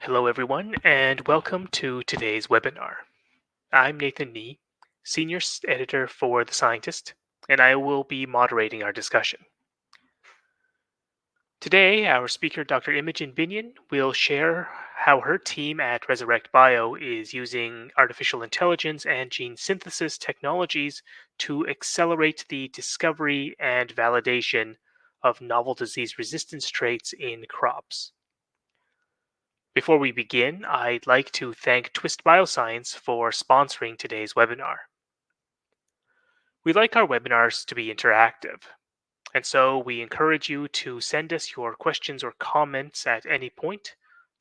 Hello, everyone, and welcome to today's webinar. I'm Nathan Nee, Senior Editor for The Scientist, and I will be moderating our discussion. Today, our speaker, Dr. Imogen Binion, will share how her team at Resurrect Bio is using artificial intelligence and gene synthesis technologies to accelerate the discovery and validation of novel disease resistance traits in crops. Before we begin, I'd like to thank Twist Bioscience for sponsoring today's webinar. We like our webinars to be interactive, and so we encourage you to send us your questions or comments at any point,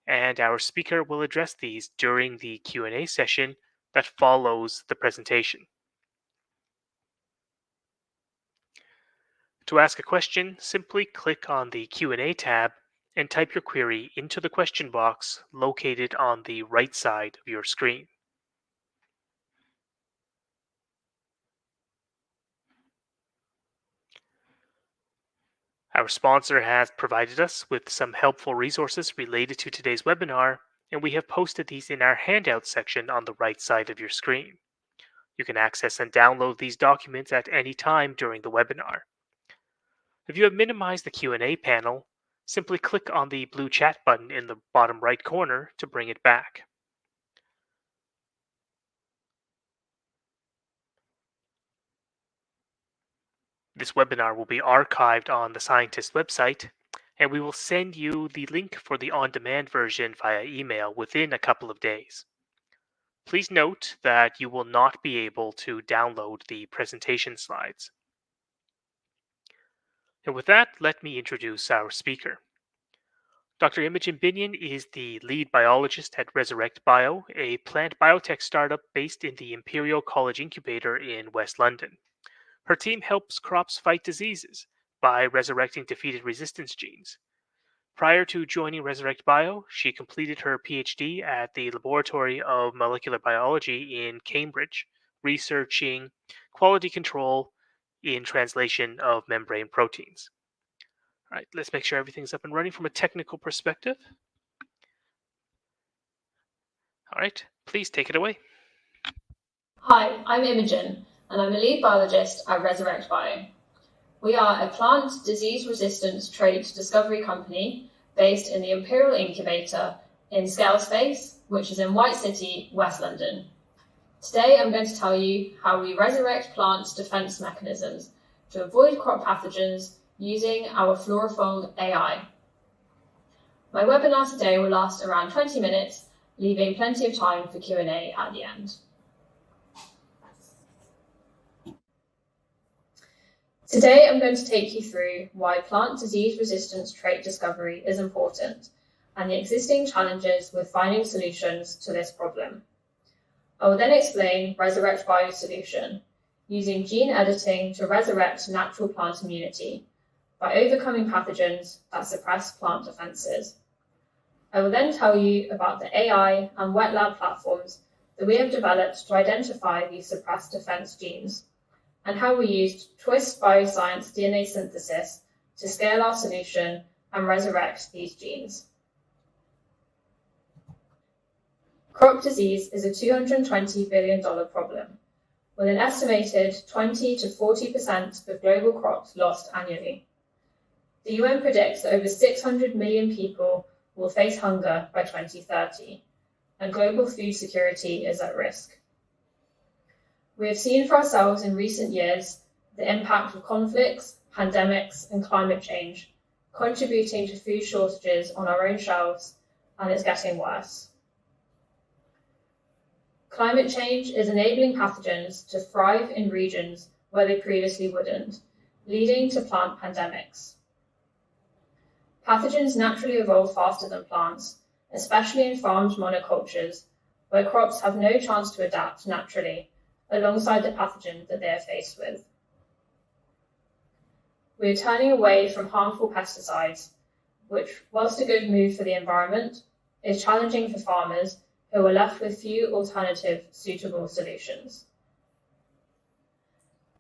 and our speaker will address these during the Q&A session that follows the presentation. To ask a question, simply click on the Q&A tab and type your query into the question box located on the right side of your screen. Our sponsor has provided us with some helpful resources related to today's webinar, and we have posted these in our handout section on the right side of your screen. You can access and download these documents at any time during the webinar. If you have minimized the Q&A panel, simply click on the blue chat button in the bottom right corner to bring it back. This webinar will be archived on the Scientist website, and we will send you the link for the on-demand version via email within a couple of days. Please note that you will not be able to download the presentation slides. And with that, let me introduce our speaker. Dr. Imogen Binion is the lead biologist at Resurrect Bio, a plant biotech startup based in the Imperial College Incubator in West London. Her team helps crops fight diseases by resurrecting defeated resistance genes. Prior to joining Resurrect Bio, she completed her PhD at the Laboratory of Molecular Biology in Cambridge, researching quality control in translation of membrane proteins. All right, let's make sure everything's up and running from a technical perspective. All right, please take it away. Hi, I'm Imogen, and I'm a lead biologist at Resurrect Bio. We are a plant disease resistance trait discovery company based in the Imperial Incubator in Scalespace, which is in White City, West London. Today I'm going to tell you how we resurrect plant defense mechanisms to avoid crop pathogens using our Florifold AI. My webinar today will last around 20 minutes, leaving plenty of time for Q&A at the end. Today I'm going to take you through why plant disease resistance trait discovery is important and the existing challenges with finding solutions to this problem. I will then explain Resurrect Bio's solution, using gene editing to resurrect natural plant immunity by overcoming pathogens that suppress plant defenses. I will then tell you about the AI and wet lab platforms that we have developed to identify these suppressed defense genes, and how we used Twist Bioscience DNA synthesis to scale our solution and resurrect these genes. Crop disease is a $220 billion problem, with an estimated 20 to 40% of global crops lost annually. The UN predicts that over 600 million people will face hunger by 2030, and global food security is at risk. We have seen for ourselves in recent years the impact of conflicts, pandemics, and climate change, contributing to food shortages on our own shelves, and it's getting worse. Climate change is enabling pathogens to thrive in regions where they previously wouldn't, leading to plant pandemics. Pathogens naturally evolve faster than plants, especially in farmed monocultures, where crops have no chance to adapt naturally alongside the pathogen that they are faced with. We are turning away from harmful pesticides, which, whilst a good move for the environment, is challenging for farmers who are left with few alternative suitable solutions.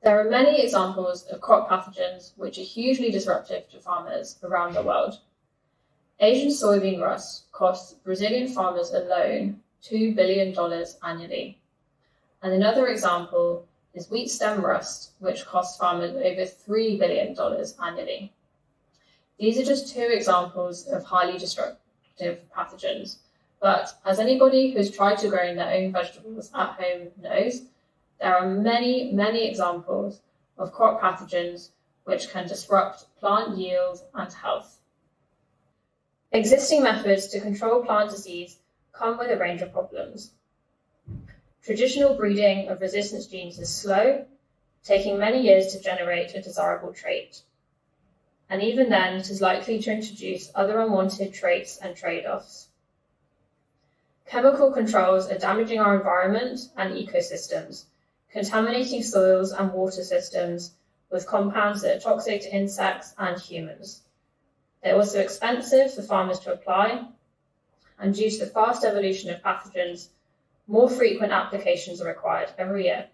There are many examples of crop pathogens which are hugely disruptive to farmers around the world. Asian soybean rust costs Brazilian farmers alone $2 billion annually. And another example is wheat stem rust, which costs farmers over $3 billion annually. These are just two examples of highly destructive pathogens, but as anybody who's tried to grow their own vegetables at home knows, there are many, many examples of crop pathogens which can disrupt plant yield and health. Existing methods to control plant disease come with a range of problems. Traditional breeding of resistance genes is slow, taking many years to generate a desirable trait. And even then, it is likely to introduce other unwanted traits and trade-offs. Chemical controls are damaging our environment and ecosystems, contaminating soils and water systems with compounds that are toxic to insects and humans. They're also expensive for farmers to apply, and due to the fast evolution of pathogens, more frequent applications are required every year.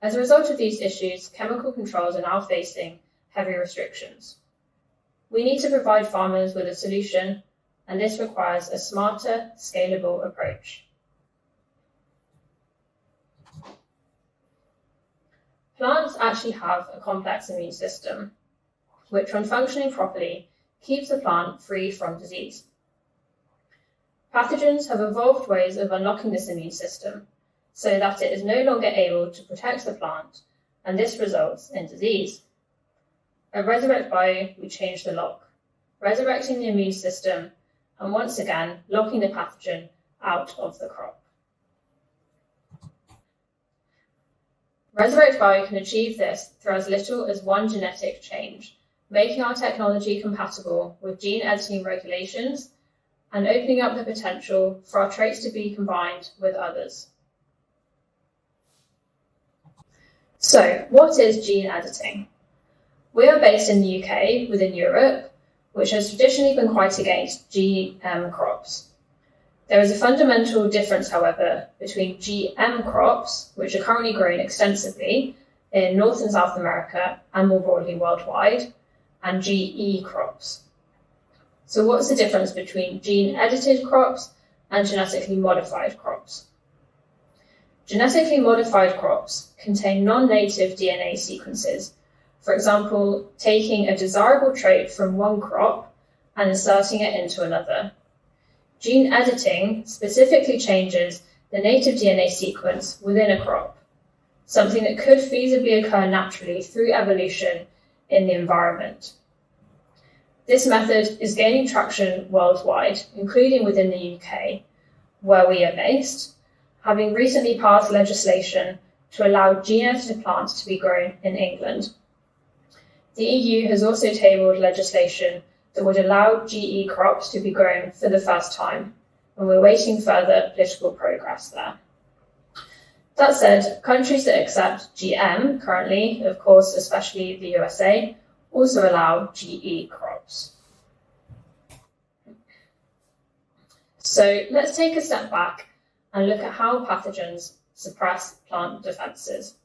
As a result of these issues, chemical controls are now facing heavy restrictions. We need to provide farmers with a solution, and this requires a smarter, scalable approach. Plants actually have a complex immune system, which, when functioning properly, keeps the plant free from disease. Pathogens have evolved ways of unlocking this immune system so that it is no longer able to protect the plant, and this results in disease. At Resurrect Bio, we change the lock, resurrecting the immune system and once again locking the pathogen out of the crop. Resurrect Bio can achieve this through as little as one genetic change, making our technology compatible with gene editing regulations and opening up the potential for our traits to be combined with others. So, what is gene editing? We are based in the UK within Europe, which has traditionally been quite against GM crops. There is a fundamental difference, however, between GM crops, which are currently grown extensively in North and South America and more broadly worldwide, and GE crops. So what's the difference between gene-edited crops and genetically modified crops? Genetically modified crops contain non-native DNA sequences, for example, taking a desirable trait from one crop and inserting it into another. Gene editing specifically changes the native DNA sequence within a crop, something that could feasibly occur naturally through evolution in the environment. This method is gaining traction worldwide, including within the UK, where we are based, having recently passed legislation to allow gene-edited plants to be grown in England. The EU has also tabled legislation that would allow GE crops to be grown for the first time, and we're waiting further political progress there. That said, countries that accept GM currently, of course, especially the USA, also allow GE crops. So let's take a step back and look at how pathogens suppress plant defenses.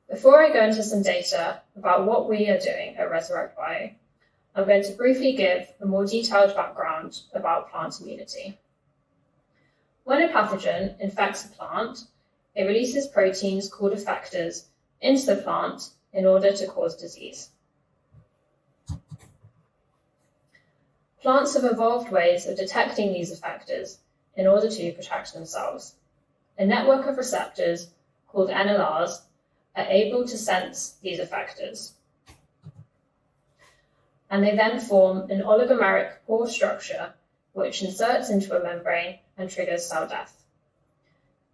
Before I go into some data about what we are doing at Resurrect Bio, I'm going to briefly give a more detailed background about plant immunity. When a pathogen infects a plant, it releases proteins called effectors into the plant in order to cause disease. Plants have evolved ways of detecting these effectors in order to protect themselves. A network of receptors, called NLRs, are able to sense these effectors. And they then form an oligomeric pore structure which inserts into a membrane and triggers cell death.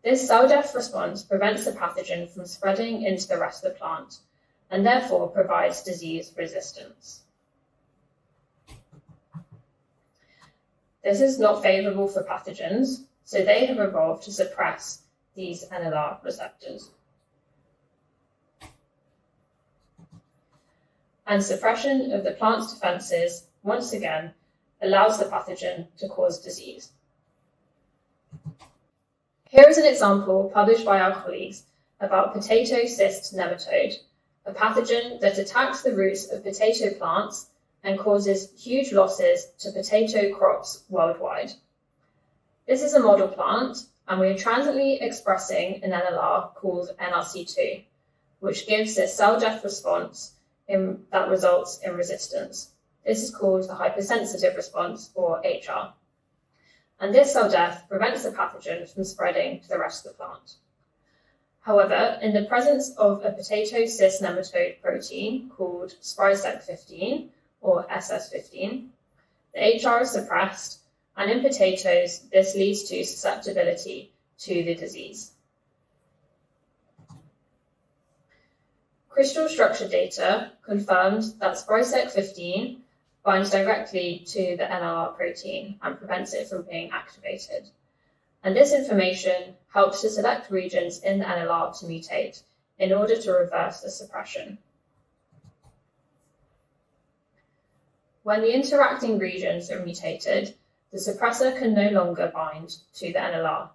This cell death response prevents the pathogen from spreading into the rest of the plant and therefore provides disease resistance. This is not favourable for pathogens, so they have evolved to suppress these NLR receptors. And suppression of the plant's defences, once again, allows the pathogen to cause disease. Here is an example published by our colleagues about potato cyst nematode, a pathogen that attacks the roots of potato plants and causes huge losses to potato crops worldwide. This is a model plant, and we are transiently expressing an NLR called NRC2, which gives a cell death response that results in resistance. This is called the hypersensitive response, or HR. And this cell death prevents the pathogen from spreading to the rest of the plant. However, in the presence of a potato cyst nematode protein called Sprisec15, or SS15, the HR is suppressed, and in potatoes, this leads to susceptibility to the disease. Crystal structure data confirmed that Sprisec15 binds directly to the NLR protein and prevents it from being activated. And this information helps to select regions in the NLR to mutate in order to reverse the suppression. When the interacting regions are mutated, the suppressor can no longer bind to the NLR.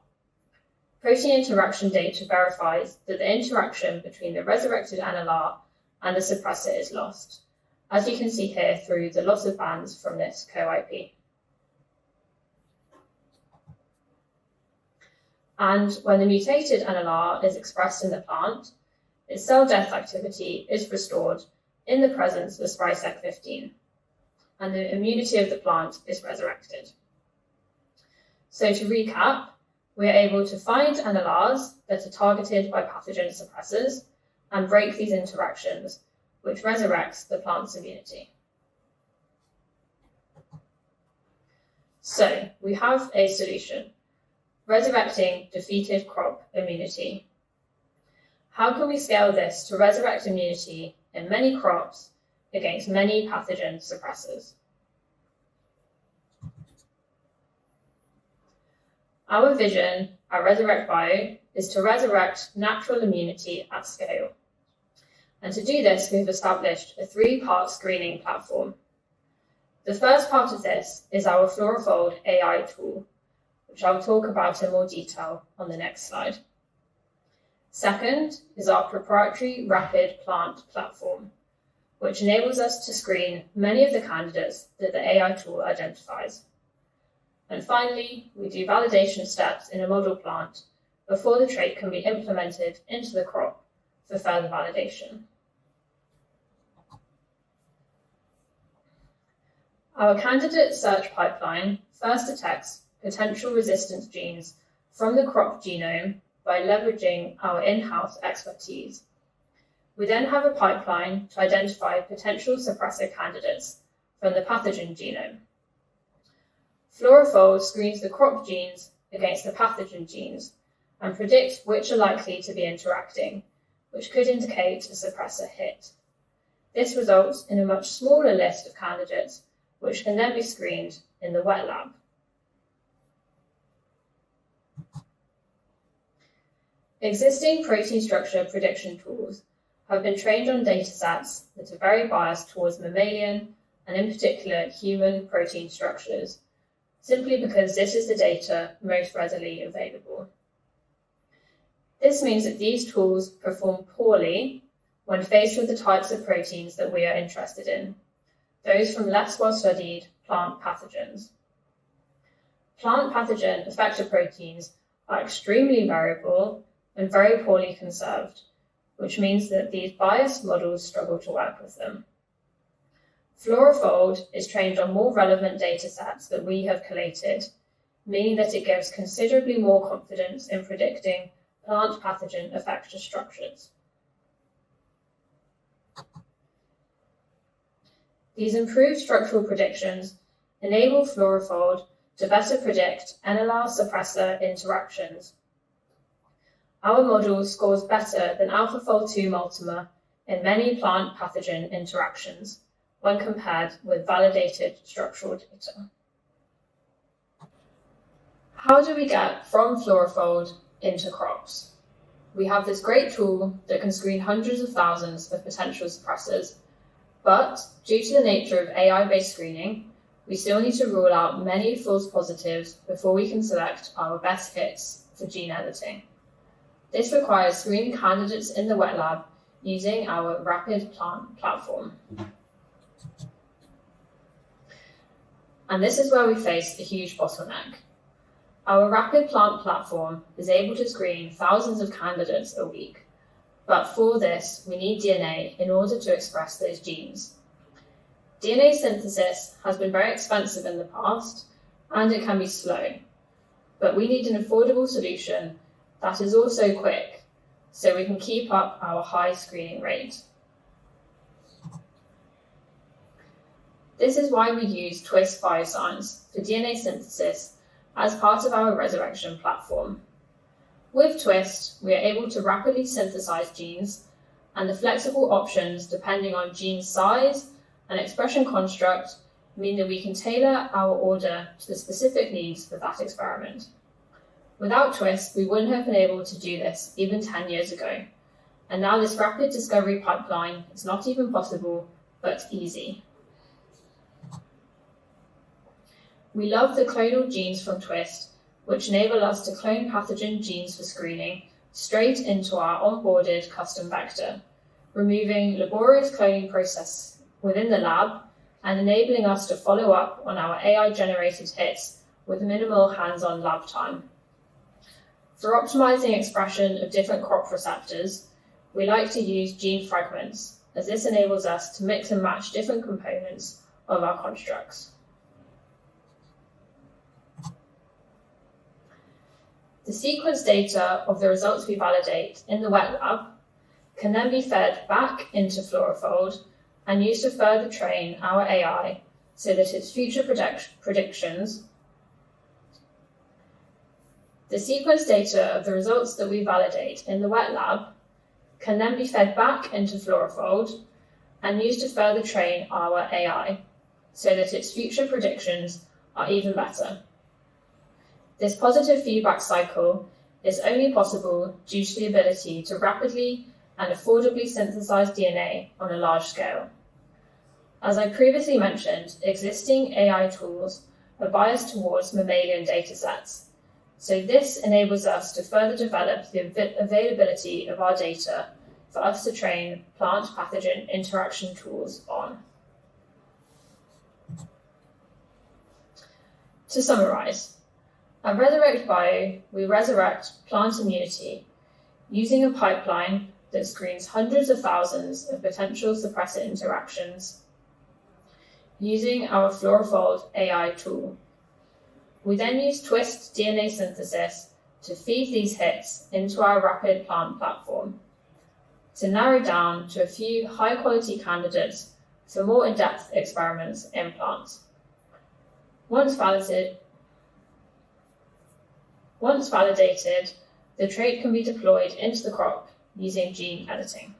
Protein interaction data verifies that the interaction between the resurrected NLR and the suppressor is lost, as you can see here through the loss of bands from this co-IP. And when the mutated NLR is expressed in the plant, its cell death activity is restored in the presence of Sprisec15, and the immunity of the plant is resurrected. So to recap, we are able to find NLRs that are targeted by pathogen suppressors and break these interactions, which resurrects the plant's immunity. So we have a solution: resurrecting defeated crop immunity. How can we scale this to resurrect immunity in many crops against many pathogen suppressors? Our vision at Resurrect Bio is to resurrect natural immunity at scale. And to do this, we've established a 3-part screening platform. The first part of this is our FluoroFold AI tool, which I'll talk about in more detail on the next slide. Second is our proprietary rapid plant platform, which enables us to screen many of the candidates that the AI tool identifies. And finally, we do validation steps in a model plant before the trait can be implemented into the crop for further validation. Our candidate search pipeline first detects potential resistance genes from the crop genome by leveraging our in-house expertise. We then have a pipeline to identify potential suppressor candidates from the pathogen genome. FluoroFold screens the crop genes against the pathogen genes and predicts which are likely to be interacting, which could indicate a suppressor hit. This results in a much smaller list of candidates, which can then be screened in the wet lab. Existing protein structure prediction tools have been trained on datasets that are very biased towards mammalian and in particular human protein structures, simply because this is the data most readily available. This means that these tools perform poorly when faced with the types of proteins that we are interested in, those from less well-studied plant pathogens. Plant pathogen effector proteins are extremely variable and very poorly conserved, which means that these biased models struggle to work with them. FluoroFold is trained on more relevant datasets that we have collated, meaning that it gives considerably more confidence in predicting plant pathogen effector structures. These improved structural predictions enable FluoroFold to better predict NLR suppressor interactions. Our model scores better than AlphaFold2 multimer in many plant pathogen interactions when compared with validated structural data. How do we get from FluoroFold into crops? We have this great tool that can screen hundreds of thousands of potential suppressors, but due to the nature of AI-based screening, we still need to rule out many false positives before we can select our best hits for gene editing. This requires screening candidates in the wet lab using our rapid plant platform. And this is where we face a huge bottleneck. Our rapid plant platform is able to screen thousands of candidates a week, but for this, we need DNA in order to express those genes. DNA synthesis has been very expensive in the past, and it can be slow, but we need an affordable solution that is also quick, so we can keep up our high screening rate. This is why we use Twist Bioscience for DNA synthesis as part of our Resurrection platform. With Twist, we are able to rapidly synthesize genes, and the flexible options depending on gene size and expression construct mean that we can tailor our order to the specific needs of that experiment. Without Twist, we wouldn't have been able to do this even 10 years ago, and now this rapid discovery pipeline is not even possible, but easy. We love the clonal genes from Twist, which enable us to clone pathogen genes for screening straight into our onboarded custom vector, removing laborious cloning process within the lab and enabling us to follow up on our AI-generated hits with minimal hands-on lab time. For optimizing expression of different crop receptors, we like to use gene fragments, as this enables us to mix and match different components of our constructs. The sequence data of the results we validate in the wet lab can then be fed back into Florifold and used to further train our AI so that its future predictions. The sequence data of the results that we validate in the wet lab can then be fed back into Florifold and used to further train our AI so that its future predictions are even better. This positive feedback cycle is only possible due to the ability to rapidly and affordably synthesize DNA on a large scale. As I previously mentioned, existing AI tools are biased towards mammalian datasets, so this enables us to further develop the availability of our data for us to train plant pathogen interaction tools on. To summarize, at Resurrect Bio, we resurrect plant immunity using a pipeline that screens hundreds of thousands of potential suppressor interactions using our Florifold AI tool. We then use Twist DNA synthesis to feed these hits into our rapid plant platform to narrow down to a few high-quality candidates for more in-depth experiments in plants. Once validated, the trait can be deployed into the crop using gene editing.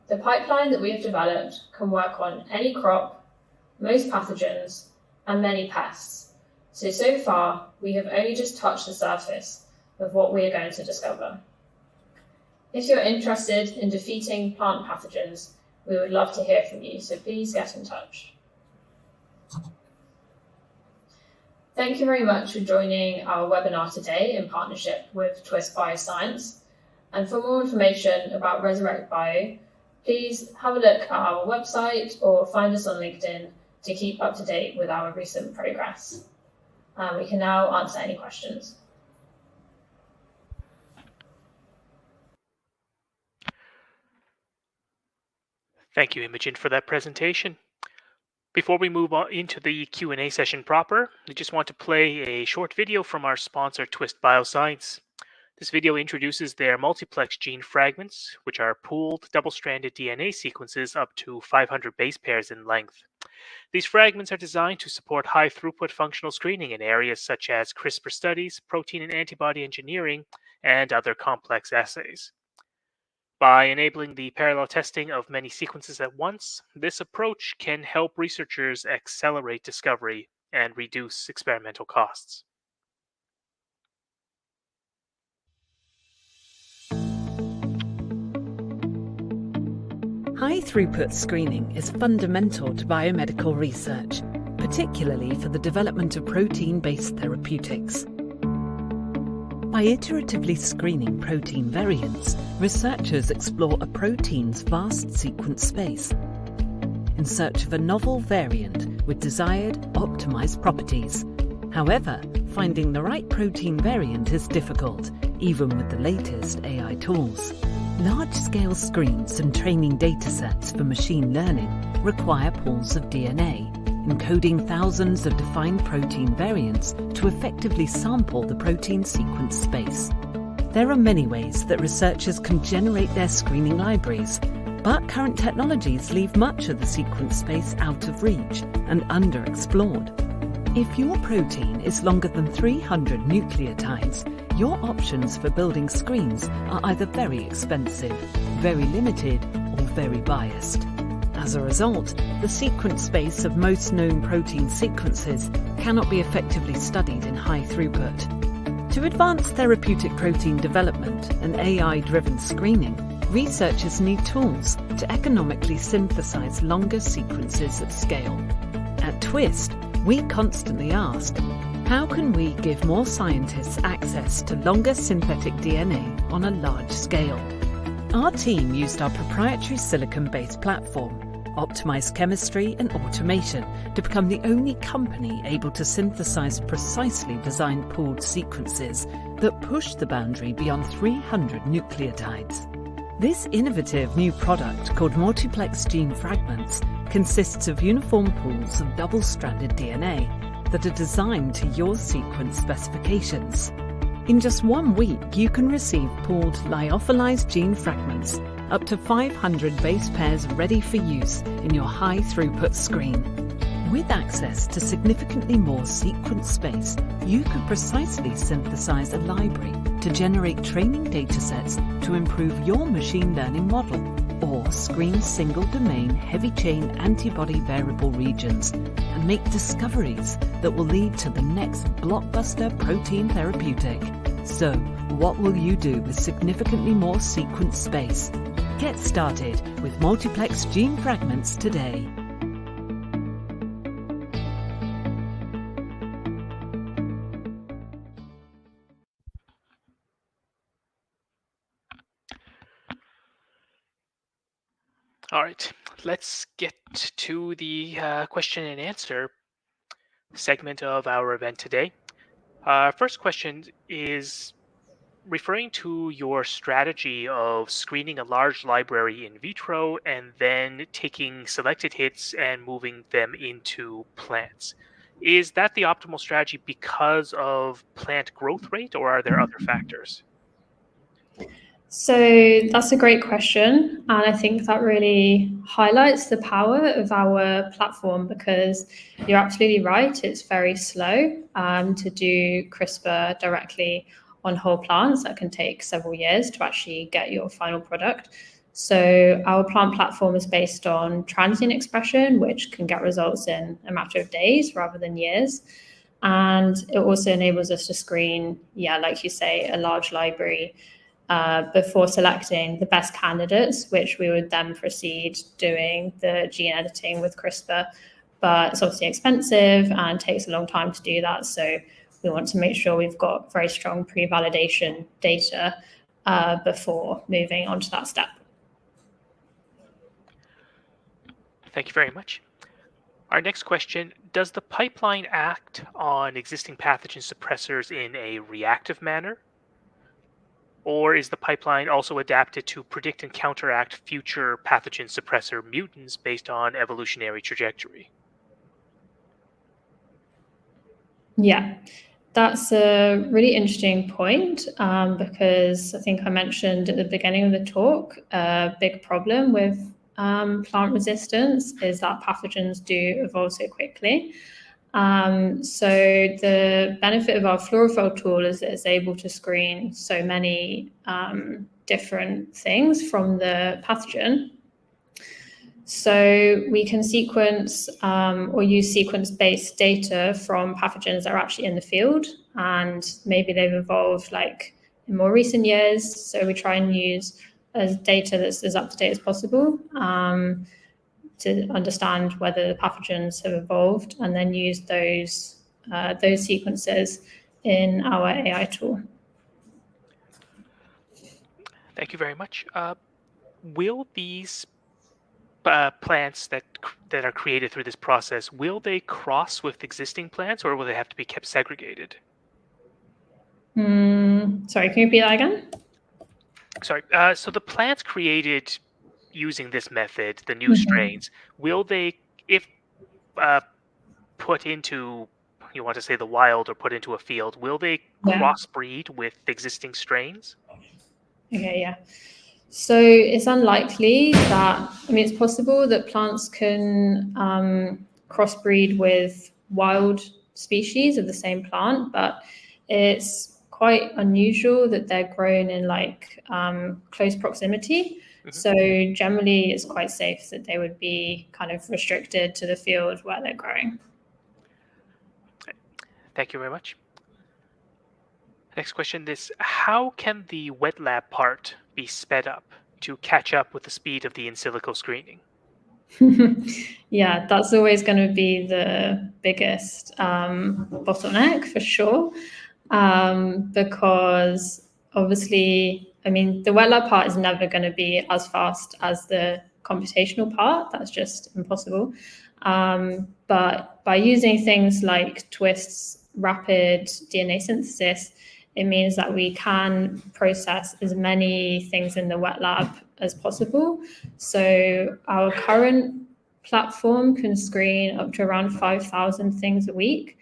The pipeline that we have developed can work on any crop, most pathogens, and many pests. So far, we have only just touched the surface of what we are going to discover. If you're interested in defeating plant pathogens, we would love to hear from you, so please get in touch. Thank you very much for joining our webinar today in partnership with Twist Bioscience. And for more information about Resurrect Bio, please have a look at our website or find us on LinkedIn to keep up to date with our recent progress. We can now answer any questions. Thank you, Imogen, for that presentation. Before we move on into the Q&A session proper, we just want to play a short video from our sponsor, Twist Bioscience. This video introduces their multiplex gene fragments, which are pooled double-stranded DNA sequences up to 500 base pairs in length. These fragments are designed to support high-throughput functional screening in areas such as CRISPR studies, protein and antibody engineering, and other complex assays. By enabling the parallel testing of many sequences at once, this approach can help researchers accelerate discovery and reduce experimental costs. High-throughput screening is fundamental to biomedical research, particularly for the development of protein-based therapeutics. By iteratively screening protein variants, researchers explore a protein's vast sequence space. in search of a novel variant with desired optimized properties. However, finding the right protein variant is difficult, even with the latest AI tools. Large-scale screens and training datasets for machine learning require pools of DNA, encoding thousands of defined protein variants to effectively sample the protein sequence space. There are many ways that researchers can generate their screening libraries, but current technologies leave much of the sequence space out of reach and underexplored. If your protein is longer than 300 nucleotides, your options for building screens are either very expensive, very limited, or very biased. As a result, the sequence space of most known protein sequences cannot be effectively studied in high throughput. To advance therapeutic protein development and AI-driven screening, researchers need tools to economically synthesize longer sequences at scale. At Twist, we constantly ask, how can we give more scientists access to longer synthetic DNA on a large scale? Our team used our proprietary silicon-based platform, optimized chemistry and automation to become the only company able to synthesize precisely designed pooled sequences that push the boundary beyond 300 nucleotides. This innovative new product, called multiplex gene fragments, consists of uniform pools of double-stranded DNA that are designed to your sequence specifications. In just 1 week, you can receive pooled lyophilized gene fragments, up to 500 base pairs ready for use in your high-throughput screen. With access to significantly more sequence space, you could precisely synthesize a library to generate training datasets to improve your machine learning model, or screen single-domain heavy-chain antibody variable regions and make discoveries that will lead to the next blockbuster protein therapeutic. So, what will you do with significantly more sequence space? Get started with multiplex gene fragments today. All right, let's get to the question and answer segment of our event today. First question is referring to your strategy of screening a large library in vitro and then taking selected hits and moving them into plants. Is that the optimal strategy because of plant growth rate, or are there other factors? So that's a great question. And I think that really highlights the power of our platform, because you're absolutely right. It's very slow to do CRISPR directly on whole plants. That can take several years to actually get your final product. So our plant platform is based on transient expression, which can get results in a matter of days rather than years. And it also enables us to screen, like you say, a large library before selecting the best candidates, which we would then proceed doing the gene editing with CRISPR. But it's obviously expensive and takes a long time to do that. So we want to make sure we've got very strong pre-validation data before moving on to that step. Thank you very much. Our next question, does the pipeline act on existing pathogen suppressors in a reactive manner? Or is the pipeline also adapted to predict and counteract future pathogen suppressor mutants based on evolutionary trajectory? Yeah, that's a really interesting point, because I think I mentioned at the beginning of the talk, a big problem with plant resistance is that pathogens do evolve so quickly. So the benefit of our fluorophore tool is that it's able to screen so many different things from the pathogen. So we can sequence or use sequence-based data from pathogens that are actually in the field, and maybe they've evolved like in more recent years. So we try and use data that's as up-to-date as possible to understand whether the pathogens have evolved, and then use those sequences in our AI tool. Thank you very much. Will these plants that that are created through this process, will they cross with existing plants, or will they have to be kept segregated? Sorry, can you repeat that again? Sorry. So the plants created using this method, the new strains, will they, if put into, you want to say the wild or put into a field, will they Yeah. crossbreed with existing strains? Okay, yeah. So it's unlikely that, it's possible that plants can crossbreed with wild species of the same plant, but it's quite unusual that they're grown in close proximity. So generally it's quite safe that they would be kind of restricted to the field where they're growing. Thank you very much. Next question is, how can the wet lab part be sped up to catch up with the speed of the in silico screening? Yeah, that's always going to be the biggest bottleneck for sure. Because obviously, the wet lab part is never going to be as fast as the computational part. That's just impossible. But by using things like Twist's rapid DNA synthesis, it means that we can process as many things in the wet lab as possible. So our current platform can screen up to around 5,000 things a week.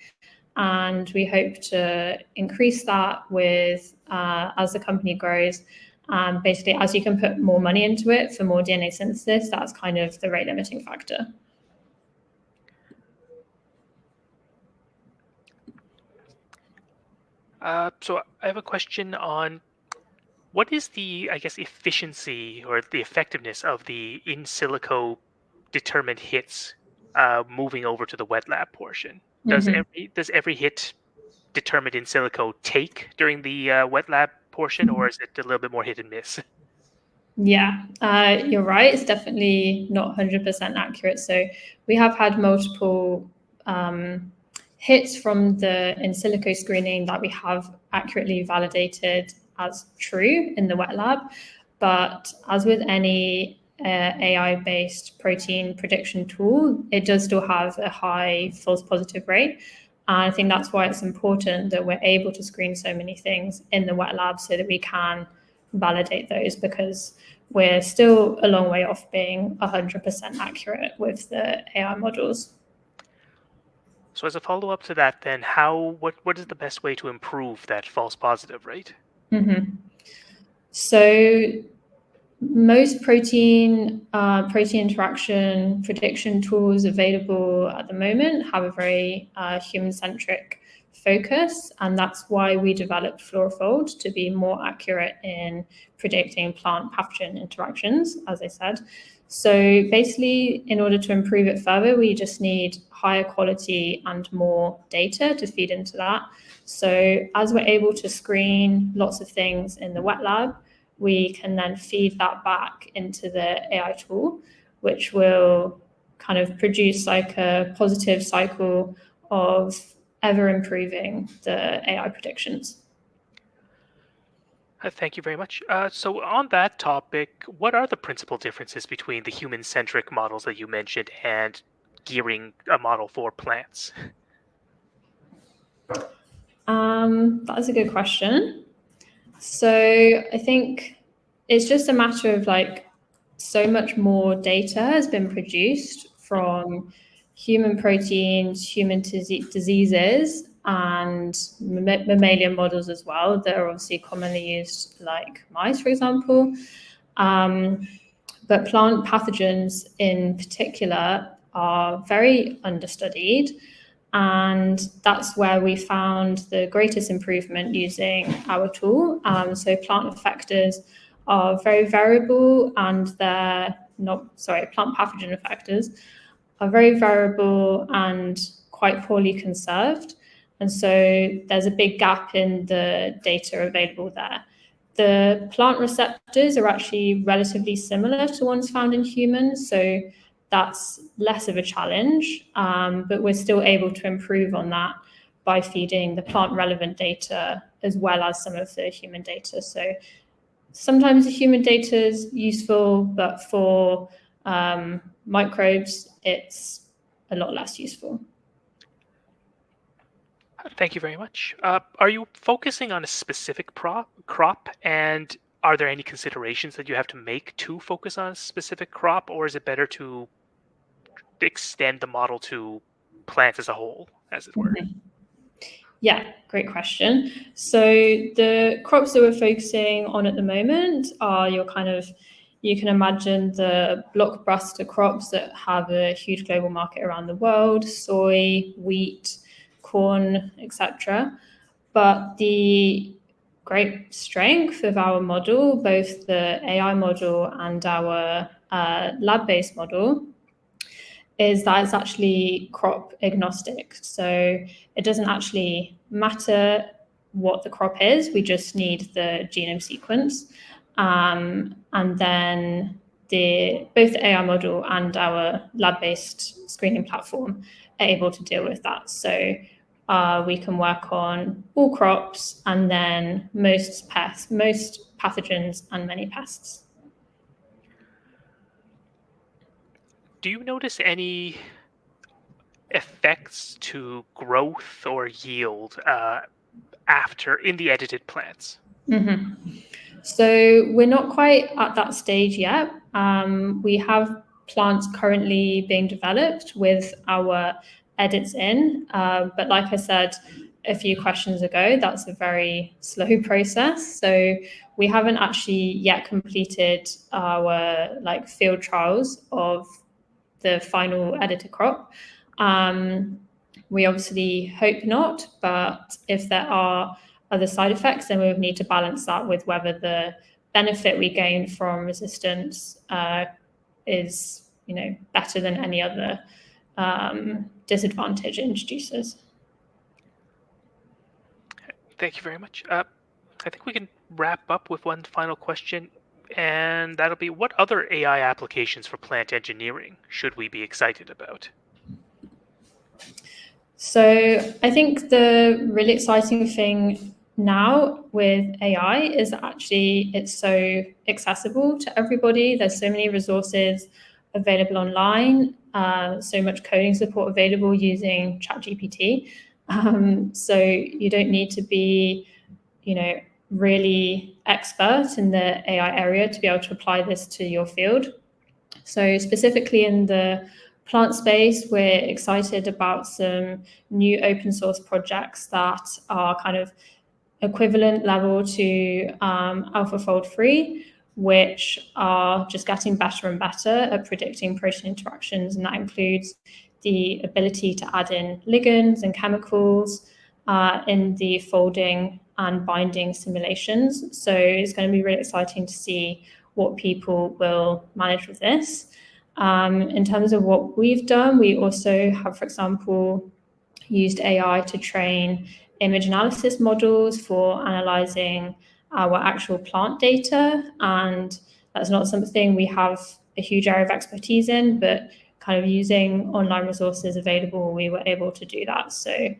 And we hope to increase that with as the company grows. Basically, as you can put more money into it for more DNA synthesis, that's kind of the rate limiting factor. So I have a question on what is the, I guess, efficiency or the effectiveness of the in silico determined hits moving over to the wet lab portion? Does every hit determined in silico take during the wet lab portion, or is it a little bit more hit and miss? Yeah, you're right. It's definitely not 100% accurate. So we have had multiple hits from the in silico screening that we have accurately validated as true in the wet lab. But as with any AI-based protein prediction tool, it does still have a high false positive rate. And I think that's why it's important that we're able to screen so many things in the wet lab so that we can validate those, because we're still a long way off being 100% accurate with the AI models. So as a follow-up to that, then, what is the best way to improve that false positive rate? So most protein interaction prediction tools available at the moment have a very human-centric focus, and that's why we developed Fluorofold to be more accurate in predicting plant pathogen interactions, as I said. So basically, in order to improve it further, we just need higher quality and more data to feed into that. So as we're able to screen lots of things in the wet lab, we can then feed that back into the AI tool, which will kind of produce like a positive cycle of ever improving the AI predictions. Thank you very much. So on that topic, what are the principal differences between the human-centric models that you mentioned and gearing a model for plants? That's a good question. So I think it's just a matter of so much more data has been produced from human proteins, human diseases, and mammalian models as well that are obviously commonly used, like mice, for example. But plant pathogens in particular are very understudied. And that's where we found the greatest improvement using our tool. So plant effectors are very variable, and plant pathogen effectors are very variable and quite poorly conserved. And so there's a big gap in the data available there. The plant receptors are actually relatively similar to ones found in humans, so that's less of a challenge, but we're still able to improve on that by feeding the plant relevant data as well as some of the human data. So sometimes the human data is useful, but for microbes, it's a lot less useful. Thank you very much. Are you focusing on a specific crop, and are there any considerations that you have to make to focus on a specific crop, or is it better to extend the model to plants as a whole, as it were? Mm-hmm. Yeah, great question. So the crops that we're focusing on at the moment are you can imagine the blockbuster crops that have a huge global market around the world: soy, wheat, corn, etc. But the great strength of our model, both the AI model and our lab-based model, is that it's actually crop agnostic. So it doesn't actually matter what the crop is, we just need the genome sequence. And then both the AI model and our lab-based screening platform are able to deal with that. So we can work on all crops and then most pests, most pathogens, and many pests. Do you notice any effects to growth or yield after in the edited plants? Mm-hmm. So we're not quite at that stage yet. We have plants currently being developed with our edits in, but like I said a few questions ago, that's a very slow process. So we haven't actually yet completed our field trials of the final edited crop. We obviously hope not, but if there are other side effects, then we would need to balance that with whether the benefit we gain from resistance is, better than any other disadvantage it introduces. Thank you very much. I think we can wrap up with one final question, and that'll be: what other AI applications for plant engineering should we be excited about? So I think the really exciting thing now with AI is that actually it's so accessible to everybody. There's so many resources available online, so much coding support available using ChatGPT. So you don't need to be, really expert in the AI area to be able to apply this to your field. So specifically in the plant space, we're excited about some new open source projects that are kind of equivalent level to AlphaFold 3, which are just getting better and better at predicting protein interactions. And that includes the ability to add in ligands and chemicals in the folding and binding simulations. So it's going to be really exciting to see what people will manage with this. In terms of what we've done, we also have, for example, used AI to train image analysis models for analyzing our actual plant data. And that's not something we have a huge area of expertise in, but kind of using online resources available, we were able to do that. So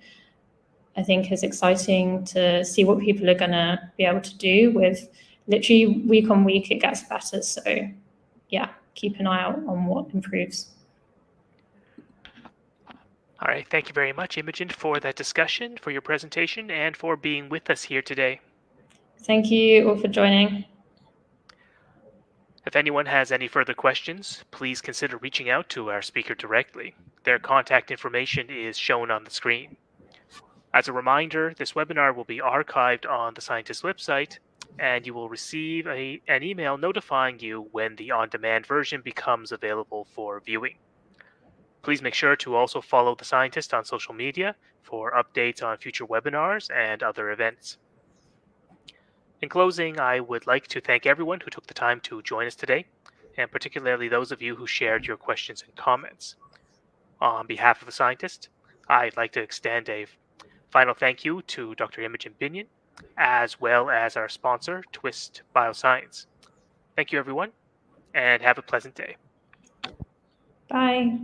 I think it's exciting to see what people are going to be able to do with literally week on week, it gets better. So yeah, keep an eye out on what improves. All right, thank you very much, Imogen, for that discussion, for your presentation, and for being with us here today. Thank you all for joining. If anyone has any further questions, please consider reaching out to our speaker directly. Their contact information is shown on the screen. As a reminder, this webinar will be archived on the scientist's website, and you will receive an email notifying you when the on-demand version becomes available for viewing. Please make sure to also follow the scientist on social media for updates on future webinars and other events. In closing, I would like to thank everyone who took the time to join us today, and particularly those of you who shared your questions and comments. On behalf of the scientist, I'd like to extend a final thank you to Dr. Imogen Binion, as well as our sponsor, Twist Bioscience. Thank you, everyone, and have a pleasant day. Bye.